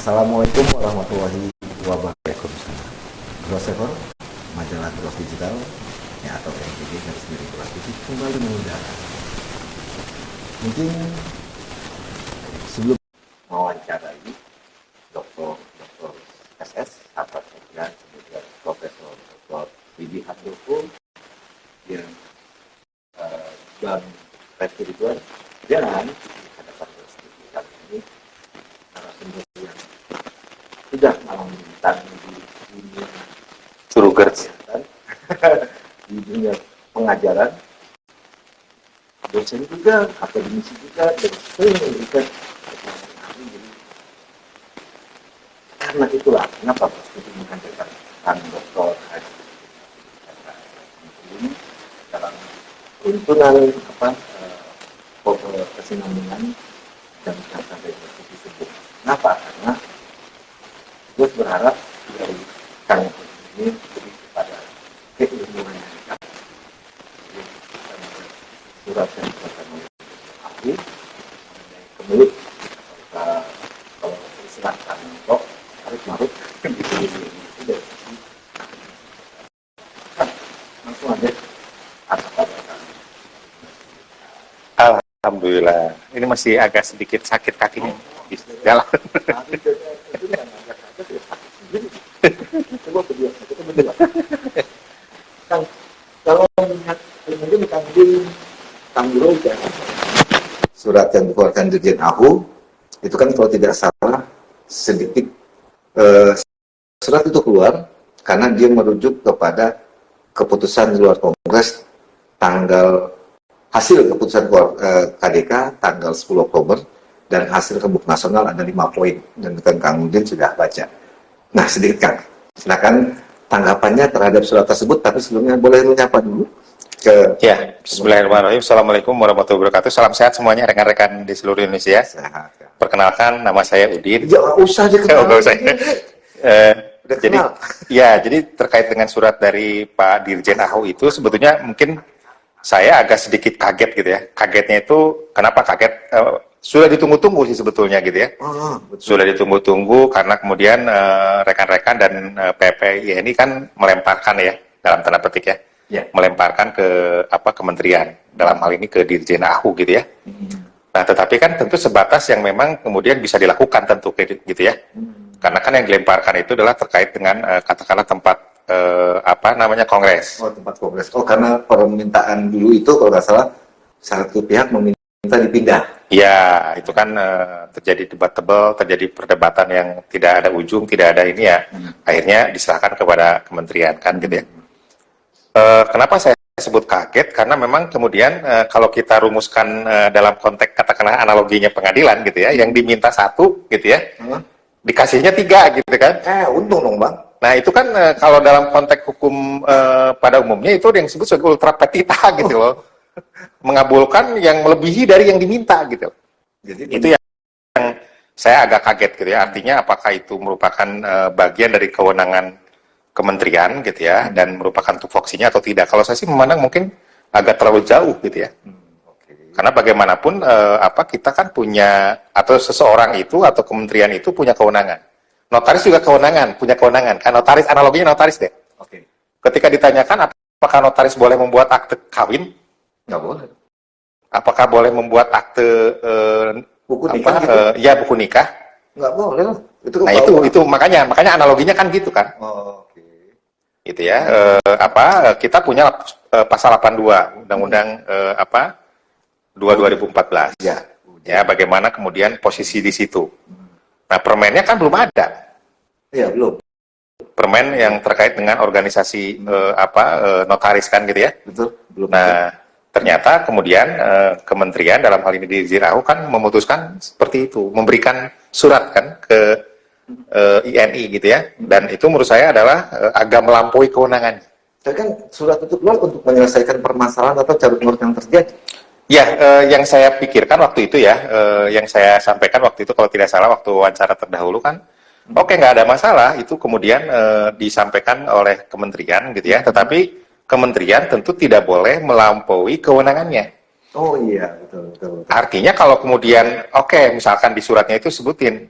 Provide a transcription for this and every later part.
Assalamualaikum warahmatullahi wabarakatuh. Grossever, majalah Gros Digital, ya atau MGD garis miring Gros TV kembali mengundang. Mungkin sebelum mewawancarai Dr. SS atau kemudian Profesor Dr. Widy Handoko yang Bang Refki Ridwan dan hadapan Gros TV kali ini narasumber yang sudah malang melintang di dunia Suruger di dunia pengajaran, dosen juga, akademisi juga, dan sering memberikan ahli. Jadi karena itulah kenapa Prof. menghadirkan Pak Dr. Haji ini dalam tuntunan kesinambungan dan kata dari tersebut. Kenapa? Karena gue berharap dari kami ini lebih kepada keilmuan yang kami surat yang dikeluarkan oleh aku mengenai kemelut kalau istilah kantor harus marut itu dari sisi langsung aja apa Alhamdulillah. Ini masih agak sedikit sakit kakinya di jalan. Coba berdua, kita berdua. Kan kalau melihat mungkin Tanggul ya, surat yang dikeluarkan Dirjen AHU itu kan kalau tidak salah sedikit surat itu keluar karena dia merujuk kepada keputusan di luar Kongres hasil keputusan KDK tanggal 10 Oktober dan hasil Rembuk Nasional ada 5 poin dan Kang Udin sudah baca. Nah sedikit Kang, silakan tanggapannya terhadap surat tersebut, tapi sebelumnya boleh menyapa dulu ke Ya, bismillahirrahmanirrahim. Assalamualaikum warahmatullahi wabarakatuh. Salam sehat semuanya rekan-rekan di seluruh Indonesia. Sehat. Perkenalkan, nama saya Udin. Ya nggak usah dikenal. Nggak usah. Jadi terkait dengan surat dari Pak Dirjen AHU itu sebetulnya mungkin saya agak sedikit kaget gitu ya. Kagetnya itu kenapa kaget? Sudah ditunggu-tunggu sih sebetulnya gitu ya. Sudah ditunggu-tunggu karena kemudian rekan-rekan dan PPI ini kan melemparkan ya dalam tanda petik ya, melemparkan ke kementerian, dalam hal ini ke Dirjen AHU gitu ya. Nah tetapi kan tentu sebatas yang memang kemudian bisa dilakukan tentu gitu ya. Karena kan yang dilemparkan itu adalah terkait dengan katakanlah tempat Kongres. Oh, tempat Kongres. Oh, karena permintaan dulu itu kalau nggak salah satu pihak meminta dipindah. Ya, itu kan terjadi debat tebal, terjadi perdebatan yang tidak ada ujung, tidak ada ini ya. Akhirnya diserahkan kepada kementerian kan gitu ya. Kenapa saya sebut kaget? Karena memang kemudian kalau kita rumuskan dalam konteks katakanlah analoginya pengadilan gitu ya, yang diminta satu gitu ya, dikasihnya 3 gitu kan. Untung dong Bang. Nah itu kan kalau dalam konteks hukum pada umumnya itu yang disebut sebagai ultra petita gitu loh. Mengabulkan yang melebihi dari yang diminta gitu. Jadi itu yang saya agak kaget gitu ya. Artinya apakah itu merupakan bagian dari kewenangan kementerian gitu ya, dan merupakan tupoksinya atau tidak. Kalau saya sih memandang mungkin agak terlalu jauh gitu ya. Karena bagaimanapun kita kan punya, atau seseorang itu atau kementerian itu punya kewenangan. Notaris juga punya kewenangan. Kan notaris, analoginya notaris deh. Ketika ditanyakan apakah notaris boleh membuat akte kawin? Nggak boleh. Apakah boleh membuat akte buku nikah gitu? Ya buku nikah? Nggak boleh lah. Itu makanya analoginya kan gitu kan. Gitu ya. Kita punya pasal 82 Undang-Undang 2014. Ya, bagaimana kemudian posisi di situ. Nah, permennya kan belum ada. Iya, belum. Permen yang terkait dengan organisasi notaris kan gitu ya. Betul. Belum. Nah, ternyata kemudian kementerian dalam hal ini Dirjen AHU kan memutuskan seperti itu, memberikan surat kan ke INI gitu ya. Dan itu menurut saya adalah agak melampaui kewenangan. Tapi kan surat itu keluar untuk menyelesaikan permasalahan atau carut marut yang terjadi. Ya, yang saya pikirkan waktu itu ya, yang saya sampaikan waktu itu kalau tidak salah waktu wawancara terdahulu kan, oke, nggak ada masalah, itu kemudian disampaikan oleh kementerian gitu ya, tetapi kementerian tentu tidak boleh melampaui kewenangannya. Oh iya, betul, betul, betul. Artinya kalau kemudian, oke, misalkan di suratnya itu sebutin,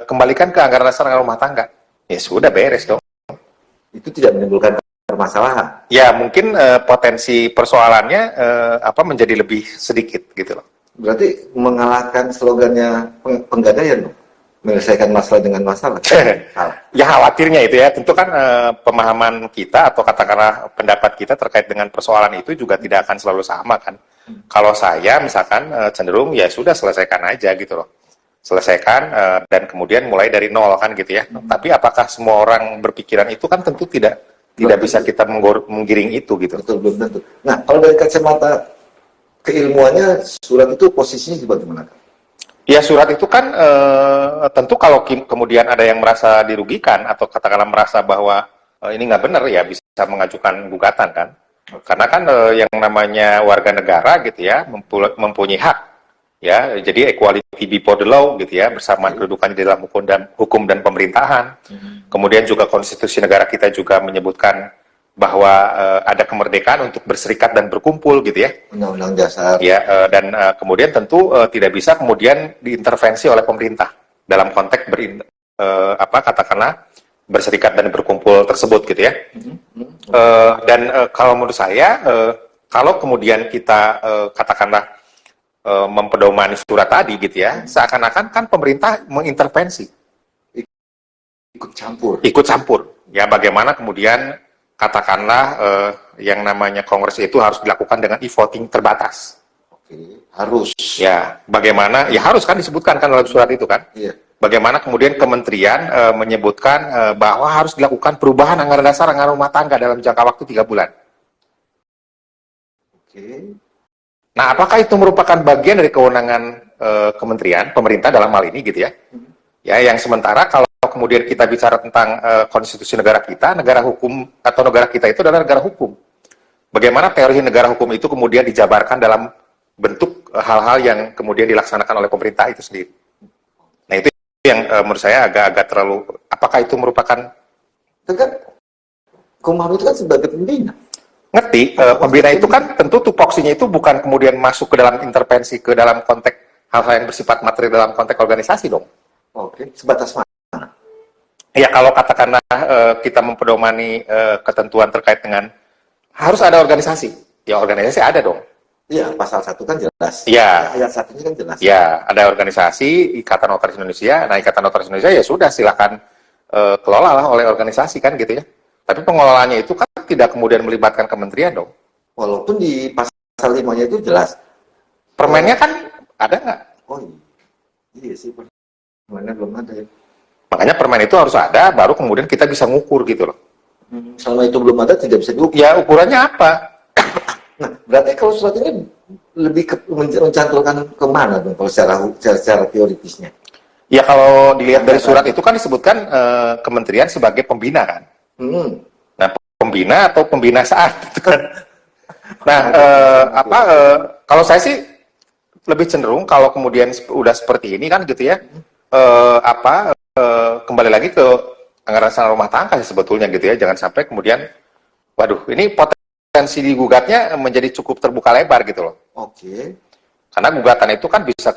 kembalikan ke anggaran dasar anggaran rumah tangga. Ya sudah, beres dong. Itu tidak menimbulkan permasalahan. Ya mungkin potensi persoalannya menjadi lebih sedikit gitu loh. Berarti mengalahkan slogannya penggadaian dong. Menyelesaikan masalah dengan masalah. Salah. Ya khawatirnya itu ya, tentu kan pemahaman kita atau katakanlah pendapat kita terkait dengan persoalan itu juga tidak akan selalu sama kan. Kalau saya misalkan cenderung ya sudah selesaikan aja gitu loh. Selesaikan dan kemudian mulai dari nol kan gitu ya. Tapi apakah semua orang berpikiran itu kan tentu tidak bisa kita menggiring itu gitu. Betul, belum tentu. Nah, kalau dari kacamata keilmuannya, surat itu posisinya bagaimana? Ya surat itu kan tentu kalau kemudian ada yang merasa dirugikan atau katakanlah merasa bahwa ini nggak benar ya bisa mengajukan gugatan kan. Karena kan yang namanya warga negara gitu ya mempunyai hak ya, jadi equality before the law gitu ya, bersamaan kedudukannya di dalam hukum dan pemerintahan. Kemudian juga konstitusi negara kita juga menyebutkan bahwa ada kemerdekaan untuk berserikat dan berkumpul gitu ya. Undang-undang dasar. Ya, dan kemudian tentu tidak bisa kemudian diintervensi oleh pemerintah dalam konteks katakanlah berserikat dan berkumpul tersebut gitu ya. Dan kalau menurut saya kalau kemudian kita katakanlah mempedomani surat tadi gitu ya, seakan-akan kan pemerintah mengintervensi, ikut campur. Ya bagaimana kemudian katakanlah yang namanya kongres itu harus dilakukan dengan e-voting terbatas. Oke, harus. Ya, bagaimana? Ya harus kan disebutkan kan dalam surat itu kan. Iya. Bagaimana kemudian kementerian menyebutkan bahwa harus dilakukan perubahan anggaran dasar anggaran rumah tangga dalam jangka waktu 3 bulan. Oke. Nah, apakah itu merupakan bagian dari kewenangan kementerian, pemerintah dalam hal ini gitu ya? Ya, yang sementara kalau kemudian kita bicara tentang konstitusi negara kita, negara hukum atau negara kita itu adalah negara hukum. Bagaimana teori negara hukum itu kemudian dijabarkan dalam bentuk hal-hal yang kemudian dilaksanakan oleh pemerintah itu sendiri. Nah, itu yang menurut saya agak-agak terlalu, apakah itu merupakan... Itu kan, Kumham itu kan sebagai pembina. Ngerti, pembina itu kan tentu tupoksinya itu bukan kemudian masuk ke dalam intervensi, ke dalam konteks hal-hal yang bersifat materi dalam konteks organisasi dong. Oke, sebatas mana? Ya kalau katakanlah kita mempedomani ketentuan terkait dengan harus ada organisasi, ya organisasi ada dong. Iya, pasal 1 kan jelas. Iya. Ayat 1-nya kan jelas. Ya, ada organisasi, Ikatan Notaris Indonesia. Nah, Ikatan Notaris Indonesia ya sudah silakan kelolalah oleh organisasi kan gitu ya. Tapi pengelolaannya itu kan tidak kemudian melibatkan kementerian dong. Walaupun di pasal 5-nya itu jelas. Permennya kan ada nggak? Oh iya sih, permennya belum ada ya. Makanya permen itu harus ada, baru kemudian kita bisa ngukur gitu loh. Selama itu belum ada, tidak bisa diukur. Ya, ukurannya apa? Nah, berarti kalau surat ini lebih mencantolkan kemana dong, kalau secara teoritisnya? Ya, kalau dilihat dari surat itu kan disebutkan kementerian sebagai pembina kan. Nah, pembina atau pembinasaan itu kan. Nah, kalau saya sih lebih cenderung kalau kemudian udah seperti ini kan gitu ya, kembali lagi ke anggaran dasar rumah tangga sebetulnya gitu ya, jangan sampai kemudian, waduh, ini potensi digugatnya menjadi cukup terbuka lebar gitu loh. Oke. Karena gugatan itu kan bisa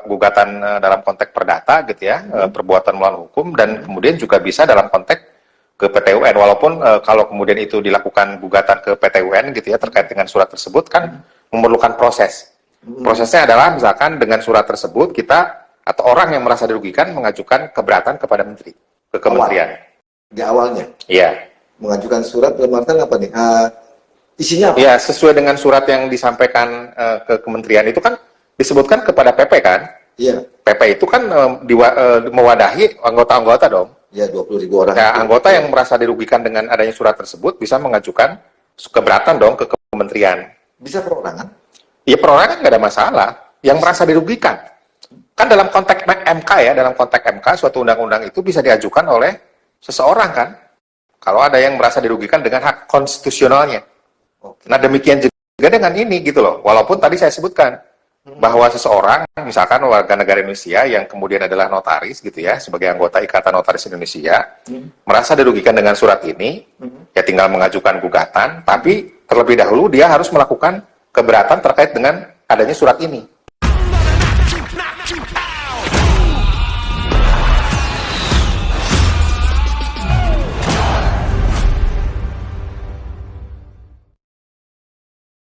gugatan dalam konteks perdata gitu ya, perbuatan melawan hukum, dan kemudian juga bisa dalam konteks ke PT UN, walaupun kalau kemudian itu dilakukan gugatan ke PT UN gitu ya terkait dengan surat tersebut kan memerlukan proses. Prosesnya adalah misalkan dengan surat tersebut kita atau orang yang merasa dirugikan mengajukan keberatan kepada menteri, ke kementerian. Di awalnya? Iya. Mengajukan surat dalam artian apa nih? Isinya apa? Ya, sesuai dengan surat yang disampaikan ke kementerian itu kan disebutkan kepada PP kan? Iya. PP itu kan mewadahi anggota-anggota dong. Ya, 20.000 orang. Ya, anggota yang merasa dirugikan dengan adanya surat tersebut bisa mengajukan keberatan dong ke kementerian. Bisa perorangan? Ya, perorangan nggak ada masalah. Yang merasa dirugikan. Kan dalam konteks MK ya, dalam konteks MK suatu undang-undang itu bisa diajukan oleh seseorang kan. Kalau ada yang merasa dirugikan dengan hak konstitusionalnya. Nah, demikian juga dengan ini gitu loh. Walaupun tadi saya sebutkan bahwa seseorang, misalkan warga negara Indonesia yang kemudian adalah notaris gitu ya, sebagai anggota Ikatan Notaris Indonesia, merasa dirugikan dengan surat ini, ya tinggal mengajukan gugatan, tapi terlebih dahulu dia harus melakukan keberatan terkait dengan adanya surat ini.